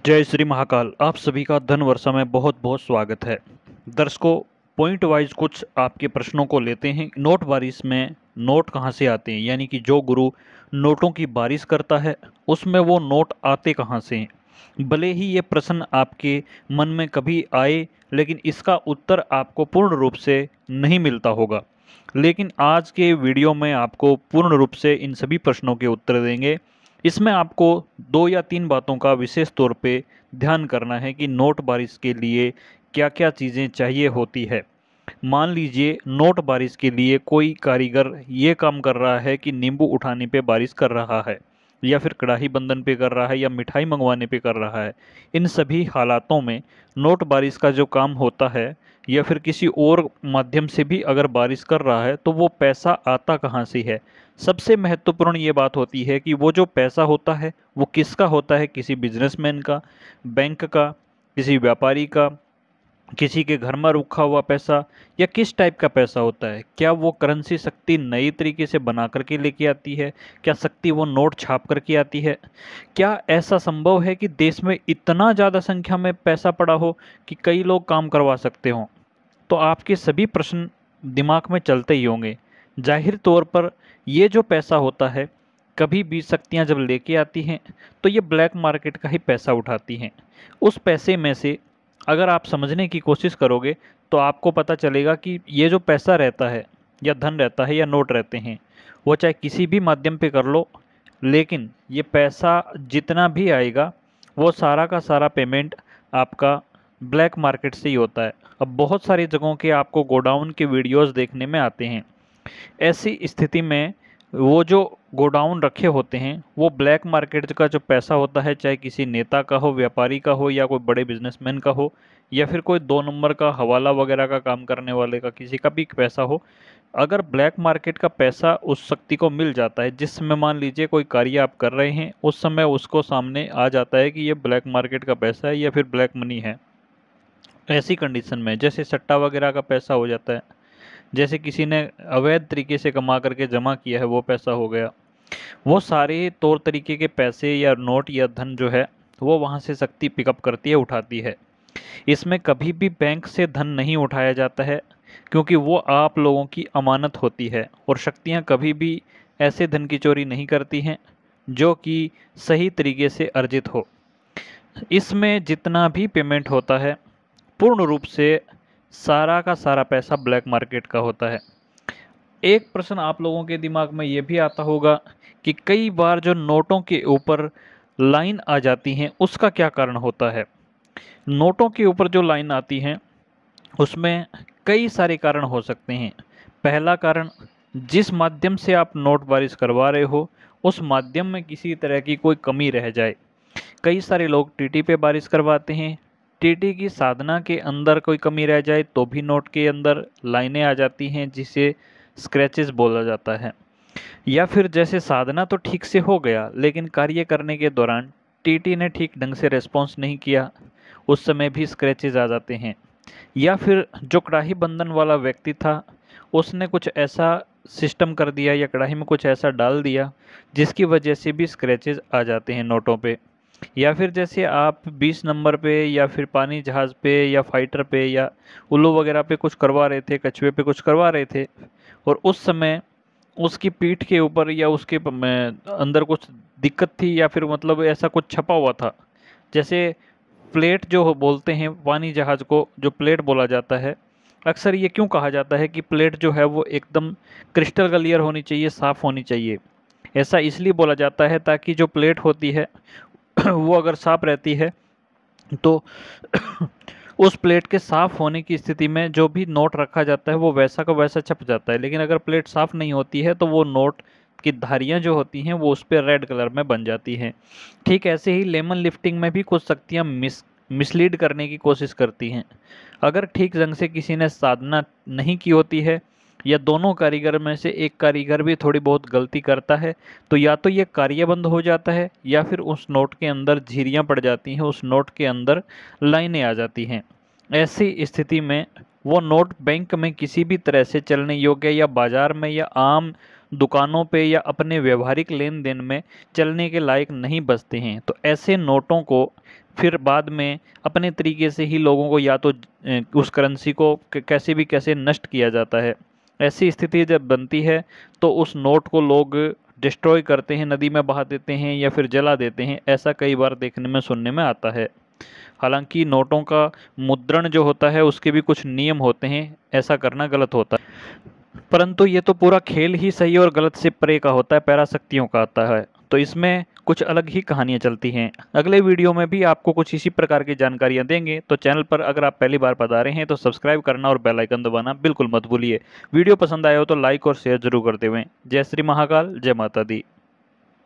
जय श्री महाकाल। आप सभी का धन वर्षा में बहुत बहुत स्वागत है। दर्शकों, पॉइंट वाइज कुछ आपके प्रश्नों को लेते हैं। नोट बारिश में नोट कहाँ से आते हैं, यानी कि जो गुरु नोटों की बारिश करता है उसमें वो नोट आते कहाँ से हैं। भले ही ये प्रश्न आपके मन में कभी आए, लेकिन इसका उत्तर आपको पूर्ण रूप से नहीं मिलता होगा। लेकिन आज के वीडियो में आपको पूर्ण रूप से इन सभी प्रश्नों के उत्तर देंगे। इसमें आपको 2 या 3 बातों का विशेष तौर पे ध्यान करना है कि नोट बारिश के लिए क्या क्या चीज़ें चाहिए होती है। मान लीजिए नोट बारिश के लिए कोई कारीगर ये काम कर रहा है कि नींबू उठाने पे बारिश कर रहा है, या फिर कढ़ाई बंधन पे कर रहा है, या मिठाई मंगवाने पे कर रहा है। इन सभी हालातों में नोट बारिश का जो काम होता है, या फिर किसी और माध्यम से भी अगर बारिश कर रहा है, तो वो पैसा आता कहाँ से है। सबसे महत्वपूर्ण ये बात होती है कि वो जो पैसा होता है वो किसका होता है। किसी बिजनेसमैन का, बैंक का, किसी व्यापारी का, किसी के घर में रखा हुआ पैसा, या किस टाइप का पैसा होता है। क्या वो करेंसी शक्ति नई तरीके से बना करके लेके आती है? क्या शक्ति वो नोट छाप करके आती है? क्या ऐसा संभव है कि देश में इतना ज़्यादा संख्या में पैसा पड़ा हो कि कई लोग काम करवा सकते हों? तो आपके सभी प्रश्न दिमाग में चलते ही होंगे। जाहिर तौर पर ये जो पैसा होता है, कभी भी शक्तियाँ जब लेके आती हैं तो ये ब्लैक मार्केट का ही पैसा उठाती हैं। उस पैसे में से अगर आप समझने की कोशिश करोगे तो आपको पता चलेगा कि ये जो पैसा रहता है, या धन रहता है, या नोट रहते हैं, वो चाहे किसी भी माध्यम पे कर लो, लेकिन ये पैसा जितना भी आएगा वो सारा का सारा पेमेंट आपका ब्लैक मार्केट से ही होता है। अब बहुत सारी जगहों के आपको गोडाउन के वीडियोस देखने में आते हैं। ऐसी स्थिति में वो जो गोडाउन रखे होते हैं वो ब्लैक मार्केट का जो पैसा होता है, चाहे किसी नेता का हो, व्यापारी का हो, या कोई बड़े बिजनेसमैन का हो, या फिर कोई 2 नंबर का हवाला वगैरह का काम करने वाले का, किसी का भी पैसा हो। अगर ब्लैक मार्केट का पैसा उस शक्ति को मिल जाता है, जिस समय मान लीजिए कोई कार्य आप कर रहे हैं, उस समय उसको सामने आ जाता है कि ये ब्लैक मार्केट का पैसा है या फिर ब्लैक मनी है। ऐसी कंडीशन में जैसे सट्टा वगैरह का पैसा हो जाता है, जैसे किसी ने अवैध तरीके से कमा करके जमा किया है वो पैसा हो गया। वो सारे तौर तरीके के पैसे या नोट या धन जो है वो वहाँ से शक्ति पिकअप करती है, उठाती है। इसमें कभी भी बैंक से धन नहीं उठाया जाता है, क्योंकि वो आप लोगों की अमानत होती है, और शक्तियाँ कभी भी ऐसे धन की चोरी नहीं करती हैं जो कि सही तरीके से अर्जित हो। इसमें जितना भी पेमेंट होता है पूर्ण रूप से सारा का सारा पैसा ब्लैक मार्केट का होता है। एक प्रश्न आप लोगों के दिमाग में ये भी आता होगा कि कई बार जो नोटों के ऊपर लाइन आ जाती हैं उसका क्या कारण होता है। नोटों के ऊपर जो लाइन आती हैं उसमें कई सारे कारण हो सकते हैं। पहला कारण, जिस माध्यम से आप नोट बारिश करवा रहे हो उस माध्यम में किसी तरह की कोई कमी रह जाए। कई सारे लोग टीटी पे बारिश करवाते हैं। टीटी की साधना के अंदर कोई कमी रह जाए तो भी नोट के अंदर लाइनें आ जाती हैं, जिसे स्क्रैचेस बोला जाता है। या फिर जैसे साधना तो ठीक से हो गया, लेकिन कार्य करने के दौरान टीटी ने ठीक ढंग से रिस्पॉन्स नहीं किया, उस समय भी स्क्रैचेस आ जाते हैं। या फिर जो कढ़ाई बंधन वाला व्यक्ति था उसने कुछ ऐसा सिस्टम कर दिया या कढ़ाई में कुछ ऐसा डाल दिया जिसकी वजह से भी स्क्रैचेस आ जाते हैं नोटों पे। या फिर जैसे आप 20 नंबर पे, या फिर पानी जहाज़ पे, या फाइटर पे, या उल्लू वगैरह पे कुछ करवा रहे थे, कछुए पे कुछ करवा रहे थे, और उस समय उसकी पीठ के ऊपर या उसके अंदर कुछ दिक्कत थी, या फिर मतलब ऐसा कुछ छपा हुआ था। जैसे प्लेट जो बोलते हैं पानी जहाज़ को, जो प्लेट बोला जाता है, अक्सर ये क्यों कहा जाता है कि प्लेट जो है वो एकदम क्रिस्टल क्लियर होनी चाहिए, साफ़ होनी चाहिए। ऐसा इसलिए बोला जाता है ताकि जो प्लेट होती है वो अगर साफ रहती है तो उस प्लेट के साफ होने की स्थिति में जो भी नोट रखा जाता है वो वैसा का वैसा छप जाता है। लेकिन अगर प्लेट साफ नहीं होती है तो वो नोट की धारियाँ जो होती हैं वो उस पर रेड कलर में बन जाती हैं। ठीक ऐसे ही लेमन लिफ्टिंग में भी कुछ शक्तियाँ मिसलीड करने की कोशिश करती हैं। अगर ठीक ढंग से किसी ने साधना नहीं की होती है, या दोनों कारीगर में से एक कारीगर भी थोड़ी बहुत गलती करता है, तो या तो ये कार्य बंद हो जाता है, या फिर उस नोट के अंदर झिरियाँ पड़ जाती हैं, उस नोट के अंदर लाइनें आ जाती हैं। ऐसी स्थिति में वो नोट बैंक में किसी भी तरह से चलने योग्य, या बाजार में, या आम दुकानों पे, या अपने व्यवहारिक लेन देन में चलने के लायक नहीं बचते हैं। तो ऐसे नोटों को फिर बाद में अपने तरीके से ही लोगों को या तो उस करेंसी को कैसे भी कैसे नष्ट किया जाता है। ऐसी स्थिति जब बनती है तो उस नोट को लोग डिस्ट्रॉय करते हैं, नदी में बहा देते हैं या फिर जला देते हैं। ऐसा कई बार देखने में सुनने में आता है। हालांकि नोटों का मुद्रण जो होता है उसके भी कुछ नियम होते हैं, ऐसा करना गलत होता है। परंतु ये तो पूरा खेल ही सही और गलत से परे का होता है, पैराशक्तियों का आता है, तो इसमें कुछ अलग ही कहानियाँ चलती हैं। अगले वीडियो में भी आपको कुछ इसी प्रकार की जानकारियाँ देंगे, तो चैनल पर अगर आप पहली बार पधारे हैं तो सब्सक्राइब करना और बेल आइकन दबाना बिल्कुल मत भूलिए। वीडियो पसंद आया हो तो लाइक और शेयर जरूर करते हुए। जय श्री महाकाल, जय माता दी।